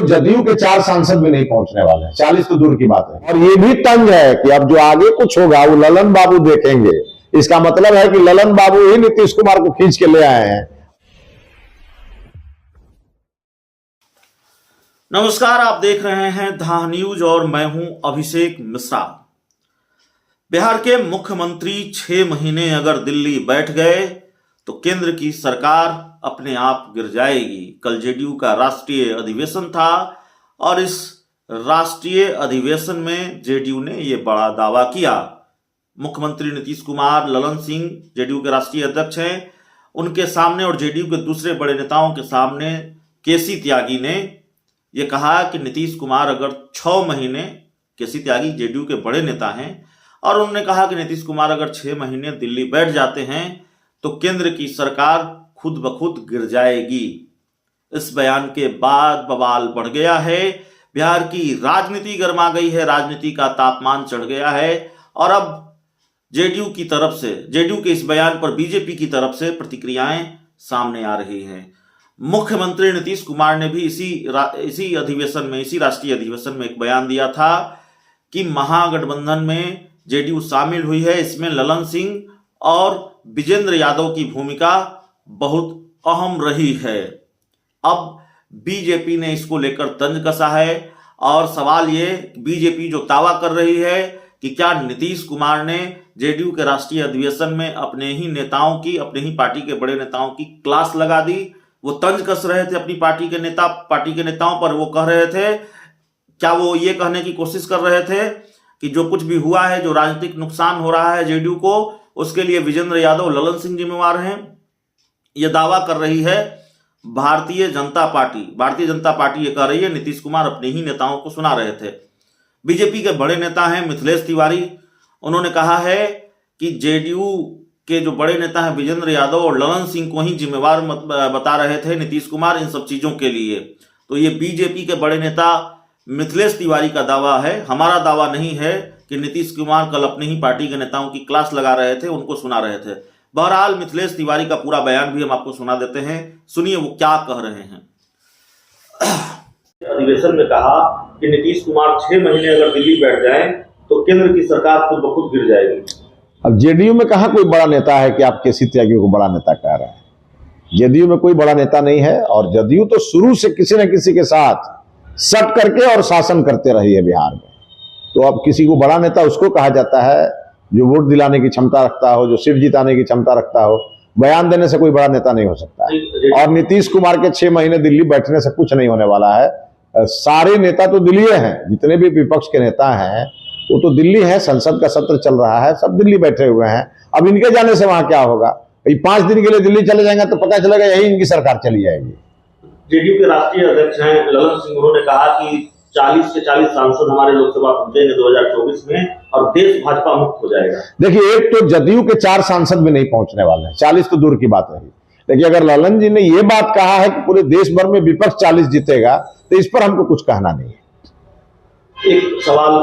जदयू के 4 सांसद भी नहीं पहुंचने वाले हैं, 40 तो दूर की बात है। और ये भी तंज है कि अब जो आगे कुछ होगा वो ललन बाबू देखेंगे। इसका मतलब है कि ललन बाबू ही नीतीश कुमार को खींच के ले आए हैं। नमस्कार, आप देख रहे हैं धा न्यूज और मैं हूं अभिषेक मिश्रा। बिहार के मुख्यमंत्री 6 महीने अगर दिल्ली बैठ गए तो केंद्र की सरकार अपने आप गिर जाएगी। कल जेडीयू का राष्ट्रीय अधिवेशन था और इस राष्ट्रीय अधिवेशन में जेडीयू ने यह बड़ा दावा किया। मुख्यमंत्री नीतीश कुमार, ललन सिंह जेडीयू के राष्ट्रीय अध्यक्ष हैं, उनके सामने और जेडीयू के दूसरे बड़े नेताओं के सामने केसी त्यागी ने यह कहा कि नीतीश कुमार अगर 6 महीने, केसी त्यागी जेडीयू के बड़े नेता हैं, और उन्होंने कहा कि नीतीश कुमार अगर 6 महीने दिल्ली बैठ जाते हैं तो केंद्र की सरकार खुद ब खुद गिर जाएगी। इस बयान के बाद बवाल बढ़ गया है, बिहार की राजनीति गर्मा गई है, राजनीति का तापमान चढ़ गया है और अब जेडीयू की तरफ से, जेडीयू के इस बयान पर बीजेपी की तरफ से प्रतिक्रियाएं सामने आ रही हैं। मुख्यमंत्री नीतीश कुमार ने भी इसी अधिवेशन में, इसी राष्ट्रीय अधिवेशन में एक बयान दिया था कि महागठबंधन में जेडीयू शामिल हुई है, इसमें ललन सिंह और विजेंद्र यादव की भूमिका बहुत अहम रही है। अब बीजेपी ने इसको लेकर तंज कसा है और सवाल ये, बीजेपी जो दावा कर रही है कि क्या नीतीश कुमार ने जेडीयू के राष्ट्रीय अधिवेशन में अपने ही नेताओं की, अपने ही पार्टी के बड़े नेताओं की क्लास लगा दी। वो तंज कस रहे थे अपनी पार्टी के नेताओं पर। वो कह रहे थे, क्या वो ये कहने की कोशिश कर रहे थे कि जो कुछ भी हुआ है, जो राजनीतिक नुकसान हो रहा है जेडीयू को, उसके लिए विजेंद्र यादव, ललन सिंह जिम्मेवार हैं? यह दावा कर रही है भारतीय जनता पार्टी ये कह रही है। नीतीश कुमार अपने ही नेताओं को सुना रहे थे। बीजेपी के बड़े नेता हैं मिथिलेश तिवारी, उन्होंने कहा है कि जेडीयू के जो बड़े नेता हैं विजेंद्र यादव और ललन सिंह को ही जिम्मेवार बता रहे थे नीतीश कुमार इन सब चीजों के लिए। तो ये बीजेपी के बड़े नेता मिथिलेश तिवारी का दावा है, हमारा दावा नहीं है कि नीतीश कुमार कल अपनी ही पार्टी के नेताओं की क्लास लगा रहे थे, उनको सुना रहे थे। बहरहाल मिथिलेश तिवारी का पूरा बयान भी हम आपको सुना देते हैं, सुनिए वो क्या कह रहे हैं। अधिवेशन में कहा कि नीतीश कुमार 6 महीने अगर दिल्ली बैठ जाएं तो केंद्र की सरकार खुद ब खुद गिर जाएगी। अब जेडीयू में कहा कोई बड़ा नेता है कि आप केसी त्यागी को बड़ा नेता कह रहे हैं? जेडीयू में कोई बड़ा नेता नहीं है और जेडीयू तो शुरू से किसी न किसी के साथ सट करके और शासन करते रही है बिहार में। तो अब किसी को बड़ा नेता उसको कहा जाता है जो वोट दिलाने की क्षमता रखता हो, जो सीट जिताने की क्षमता रखता हो। बयान देने से कोई बड़ा नेता नहीं हो सकता है। और नीतीश कुमार के 6 महीने दिल्ली बैठने से कुछ नहीं होने वाला है। सारे नेता तो दिल्ली हैं, जितने भी विपक्ष के नेता हैं वो तो दिल्ली है, संसद का सत्र चल रहा है, सब दिल्ली बैठे हुए हैं। अब इनके जाने से वहां क्या होगा? 5 दिन के लिए दिल्ली चले जाएंगे तो पता चलेगा यही इनकी सरकार चली जाएगी। जेडीयू के राष्ट्रीय अध्यक्ष हैं ललन सिंह, उन्होंने कहा कि 40 के 40 सांसद हमारे लोकसभा पहुंचेंगे 2024 में और देश भाजपा मुक्त हो जाएगा। देखिए, एक तो जदयू के 4 सांसद भी नहीं पहुंचने वाले हैं, 40 तो दूर की बात रही। लेकिन अगर ललन जी ने यह बात कहा है कि पूरे देश भर में विपक्ष 40 जीतेगा तो इस पर हमको कुछ कहना नहीं है। एक सवाल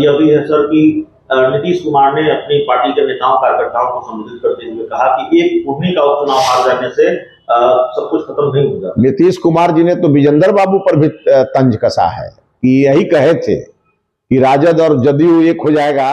यह भी है सर कि नीतीश कुमार ने अपनी पार्टी के नेताओं कार्यकर्ताओं को संबोधित करते हुए कहा कि एक कुर्मी का उपचुनाव हार जाने से सब कुछ खत्म नहीं हो जाता। नीतीश कुमार जी ने तो विजेंद्र बाबू पर भी तंज कसा है कि यही कहे थे कि राजद और जदयू एक हो जाएगा।